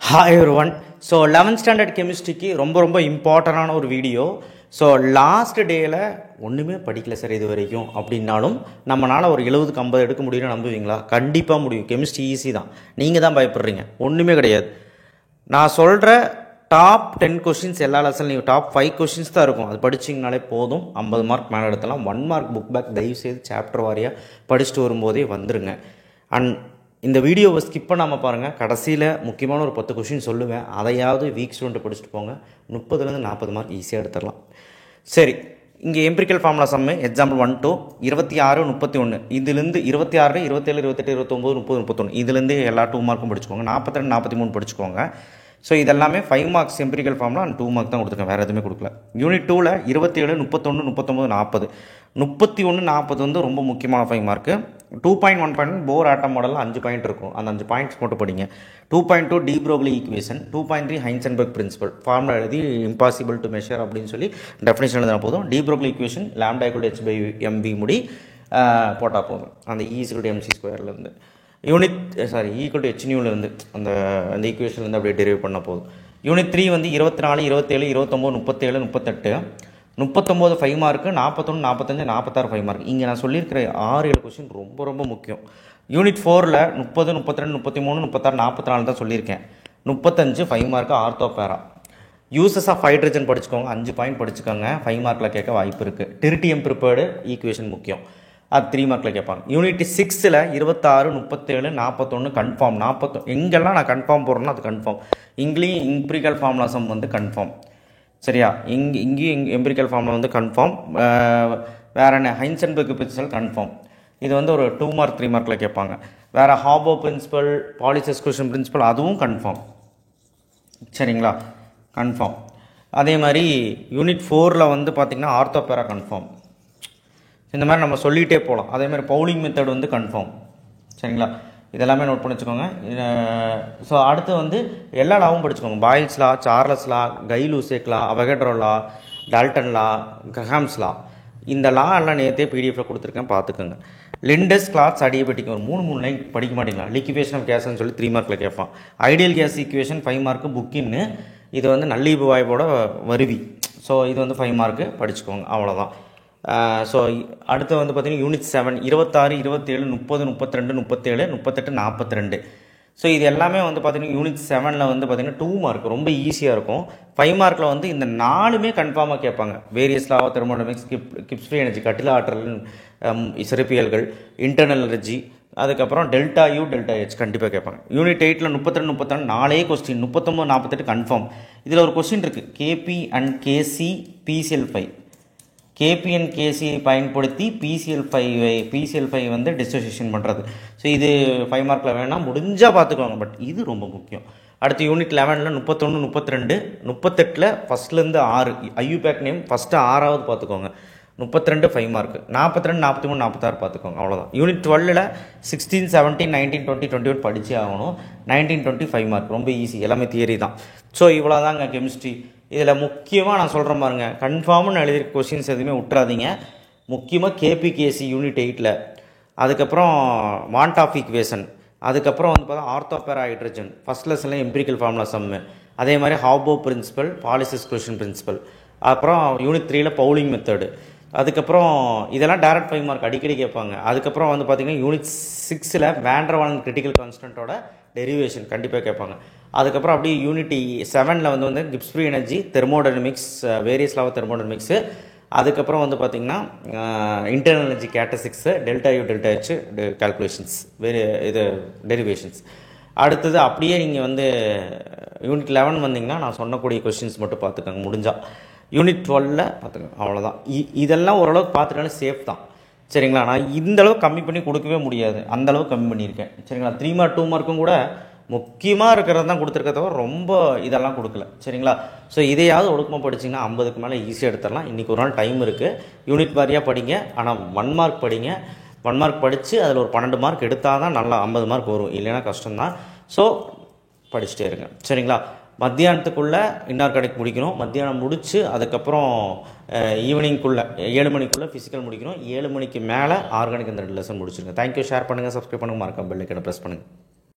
Hi everyone. So 11th standard chemistry की ரொம்ப இம்பார்ட்டன்டான ஒரு வீடியோ. ஸோ லாஸ்ட் டேயில் ஒன்றுமே படிக்கல சார் இது வரைக்கும் அப்படின்னாலும் நம்மளால் ஒரு 70க்கு 50 எடுக்க முடியும்னு நம்புவீங்களா? கண்டிப்பாக முடியும். கெமிஸ்ட்ரி ஈஸி தான். நீங்கள் தான் பயப்படுறீங்க. ஒன்றுமே கிடையாது. நான் சொல்கிற டாப் 10 கொஷின்ஸ் எல்லா லெசன்லையும் டாப் 5 கொஷின்ஸ் தான் இருக்கும். அது படிச்சிங்கனாலே போதும், 50 மார்க் மேலே எடுத்தலாம். 1 மார்க் புக் பேக் தயவுசெய்து சாப்டர் வாரியாக படிச்சுட்டு வரும்போதே வந்துருங்க. அண்ட் இந்த வீடியோவை ஸ்கிப் பண்ணாமல் பாருங்கள். கடைசியில் முக்கியமான ஒரு 10 கொஷின் சொல்லுவேன். அதையாவது வீக் ஸ்டூடெண்ட்டை படிச்சுட்டு போங்க. 30லேருந்து 40 மார்க் ஈஸியாக எடுத்துடலாம். சரி, இங்கே எம்பிரிக்கல் ஃபார்முலா சம்மு எக்ஸாம்பிள் 1 to 26 31 இதுலேருந்து 26 27 28 29 30 31 இதுலேருந்து எல்லா 2 மார்க்கும் படிச்சுக்கோங்க. 42 43 படிச்சுக்கோங்க. ஸோ இதெல்லாமே 5 marks empirical formula and 2 mark தான் கொடுத்துருக்கேன், வேறு எதுவுமே கொடுக்கல. யூனிட் 2ல் 27 31 39 40 31 40 வந்து ரொம்ப முக்கியமான 5 மார்க்கு. 2.1 போர் ஆட்டம் மாடலில் 5 பாயிண்ட் இருக்கும். அந்த 5 பாயிண்ட்ஸ் மட்டும் படிங்க. 2.2 de Broglie equation, 2.3 Heisenberg principle, formula எழுதி இம்பாசிபிள் டு மெஷர் அப்படின்னு சொல்லி டெஃபினேஷன் எழுதினா போதும். De Broglie equation lambda equal h by mv முடி போட்டால் போதும். அந்த E = mc ஸ்கொயர்லேருந்து யூனிட் ஈக்குவல் டு hν அந்த ஈக்குவேஷன்லேருந்து அப்படியே டெரிவ் பண்ண போதும். யூனிட் 3 வந்து 24 27 29 37 38 39 5 மார்க்கு, 41 45 46 5 மார்க். இங்கே நான் சொல்லியிருக்கிற 6-7 கொஸ்டின் ரொம்ப முக்கியம். யூனிட் 4ல் 30 32 33 36 44 தான் சொல்லியிருக்கேன். 35 5 mark ortho para. Uses of hydrogen படிச்சுக்கோங்க, 5 பாயிண்ட் படிச்சுக்கோங்க. 5 மார்க்கில் கேட்க வாய்ப்பு இருக்குது. டெரிட்டியம் ப்ரிப்பேர்டு ஈக்குவேஷன் முக்கியம், அது 3 மார்க்கில் கேட்பாங்க. Unit 6ல் 26 37 41 confirm. 41 எங்கெல்லாம் நான் கன்ஃபார்ம் போடுறேன்னா அது கன்ஃபார்ம். இங்கேயும் எம்பிரிக்கல் ஃபார்முலா சம் வந்து கன்ஃபார்ம். சரியா? இங்கேயும் எம்பிரிக்கல் ஃபார்முலா வந்து கன்ஃபார்ம். வேறு என்ன, ஹைன்சன்பர்க் பிரின்சிபல் கன்ஃபார்ம். இது வந்து ஒரு 2 மார்க் 3 மார்க்கில் கேட்பாங்க. வேறு ஹாபோ பிரின்சிபல், பாலிசஸ்குஷன் பிரின்சிபல் அதுவும் கன்ஃபார்ம். சரிங்களா? கன்ஃபார்ம். அதே மாதிரி யூனிட் 4ல் வந்து பார்த்திங்கன்னா ஆர்த்தோபேரா கன்ஃபார்ம். இந்த மாதிரி நம்ம சொல்லிகிட்டே போகலாம். அதே மாதிரி பவுலிங் மெத்தட் வந்து கன்ஃபார்ம். சரிங்களா? இதெல்லாமே நோட் பண்ணி வச்சுக்கோங்க. ஸோ அடுத்து வந்து எல்லா லாவும் படிச்சுக்கோங்க. பாயில்ஸ் லா, சார்லஸ் லா, கை-லூசேக் லா, அவகேட்ரோ லா, டால்டன் லா, கிரஹாம்ஸ் லா, இந்த லா எல்லாம் நேற்றே பிடிஎஃப்பில் கொடுத்துருக்கேன், பார்த்துக்கோங்க. லிண்டஸ், கிளாத்ஸ், அடியபெட்டிக் ஒரு 3 லைன் படிக்க மாட்டீங்களா? லிக்விஃபேஷன் ஆஃப் கேஸ்ன்னு சொல்லி 3 மார்க்கில் கேட்பான். ஐடியல் கேஸ் ஈக்குவேஷன் 5 மார்க்கு புக்கின்னு. இது வந்து நல்லீபு வாய்ப்போட வருவி. ஸோ இது வந்து 5 மார்க்கு படிச்சுக்கோங்க, அவ்வளோதான். ஸோ அடுத்து வந்து பார்த்திங்கன்னா யூனிட் 7 26 27 30 32 37 38 42. ஸோ இது எல்லாமே வந்து பார்த்திங்கன்னா யூனிட் 7ல் வந்து பார்த்திங்கன்னா 2 மார்க் ரொம்ப ஈஸியாக இருக்கும். 5 மார்க்கில் வந்து இந்த 4மே கன்ஃபார்மாக கேட்பாங்க. Various law of thermodynamics, Gibbs free energy, கட்டில ஆற்றல், சிறப்பியல்கள், இன்டர்னல் எனர்ஜி, அதுக்கப்புறம் டெல்டா யூ டெல்டா ஹெச் கண்டிப்பாக கேட்பாங்க. யூனிட் 8ல் 32 32 4 கொஸ்டின், 39 48 கன்ஃபார்ம். இதில் ஒரு கொஸ்டின் இருக்குது, KP and KC PCl5. KP and KC பயன்படுத்தி PCl5 வந்து டிஸ்டோசியேஷன் பண்ணுறது. ஸோ இது 5 மார்க்கில் வேணால் முடிஞ்சால் பார்த்துக்கோங்க, பட் இது ரொம்ப முக்கியம். அடுத்து யூனிட் 11ல் 31 32 38ல் ஃபஸ்ட்லேருந்து 6 ஐயூபேக் நேம் ஃபஸ்ட்டு 6வது பார்த்துக்கோங்க. 32 5 மார்க்கு. 42 43 46 பார்த்துக்கோங்க, அவ்வளோதான். யூனிட் 12ல் 16 17 19 20 21 படித்தே ஆகணும். 19 20 5 மார்க், ரொம்ப ஈஸி, எல்லாமே தியரி தான். ஸோ இவ்வளோ தாங்க கெமிஸ்ட்ரி. இதில் முக்கியமாக நான் சொல்கிறேன் பாருங்க, கன்ஃபார்ம்னு எழுதியிருக்க கொஸ்டின்ஸ் எதுவுமே விட்டுறாதீங்க. முக்கியமாக கேபிகேசி யூனிட் 8ல், அதுக்கப்புறம் வாண்ட் ஆஃப் ஈக்குவேஷன், அதுக்கப்புறம் வந்து பார்த்தா ஆர்த்தோபேரா ஹைட்ரஜன், ஃபஸ்ட் லெசனில் எம்பிரிக்கல் ஃபார்முலா சம்மு, அதே மாதிரி ஹாபோ பிரின்சிபல், பாலிசஸ்குஷன் பிரின்சிபல், அப்புறம் யூனிட் 3ல் பவுலிங் மெத்தடு, அதுக்கப்புறம் இதெல்லாம் டேரக்ட் 5 மார்க் அடிக்கடி கேட்பாங்க. அதுக்கப்புறம் வந்து பார்த்திங்கன்னா யூனிட் 6ல் வேண்டர் வால்ஸ் கிரிட்டிக்கல் கான்ஸ்டன்ட்டோட டெரிவேஷன் கண்டிப்பாக கேட்பாங்க. அதுக்கப்புறம் அப்படியே யூனிட் 7ல் வந்து Gibbs free energy, thermodynamics, various law of thermodynamics, அதுக்கப்புறம் வந்து பார்த்திங்கன்னா இன்டர்னல் எனர்ஜி கேட்டசிக்ஸு, delta U delta H calculations, இது டெரிவேஷன்ஸ். அடுத்தது அப்படியே நீங்கள் வந்து யூனிட் 11 வந்தீங்கன்னா நான் சொன்னக்கூடிய கொஸ்டின்ஸ் மட்டும் பார்த்துக்கோங்க முடிஞ்சால். யூனிட் 12ல் பார்த்துக்கோங்க, அவ்வளோதான். இதெல்லாம் ஓரளவுக்கு பார்த்துட்டாலும் சேஃப் தான். சரிங்களா? நான் இந்தளவுக்கு கம்மி பண்ணி கொடுக்கவே முடியாது, அந்தளவுக்கு கம்மி பண்ணியிருக்கேன். சரிங்களா? 3 மார்க் 2 மார்க்கும் கூட முக்கியமாக இருக்கிறது தான் கொடுத்துருக்க தவிர ரொம்ப இதெல்லாம் கொடுக்கல. சரிங்களா? ஸோ இதையாவது ஒழுக்கமாக படிச்சிங்கன்னா 50க்கு மேலே ஈஸியாக எடுத்துடலாம். இன்றைக்கி ஒரு நாள் டைம் இருக்குது. யூனிட் வாரியாக படிங்க, ஆனால் 1 மார்க் படிங்க. 1 மார்க் படித்து அதில் ஒரு 12 மார்க் எடுத்தால் தான் நல்லா 50 மார்க் வரும், இல்லைன்னா கஷ்டம்தான். ஸோ படிச்சுட்டே இருங்க. சரிங்களா? மத்தியானத்துக்குள்ளே இன்னார்கானிக் முடிக்கணும். மத்தியானம் முடித்து அதுக்கப்புறம் ஈவினிங்குள்ளே 7 மணிக்குள்ளே ஃபிசிக்கல் முடிக்கணும். 7 மணிக்கு மேலே ஆர்கானிக் அந்த 2 லெசன் முடிச்சிருங்க. தேங்க்யூ. ஷேர் பண்ணுங்கள், சப்ஸ்கிரைப் பண்ணுங்கள், மறக்காம பெல் ஐக்கானை ப்ரெஸ் பண்ணுங்கள்.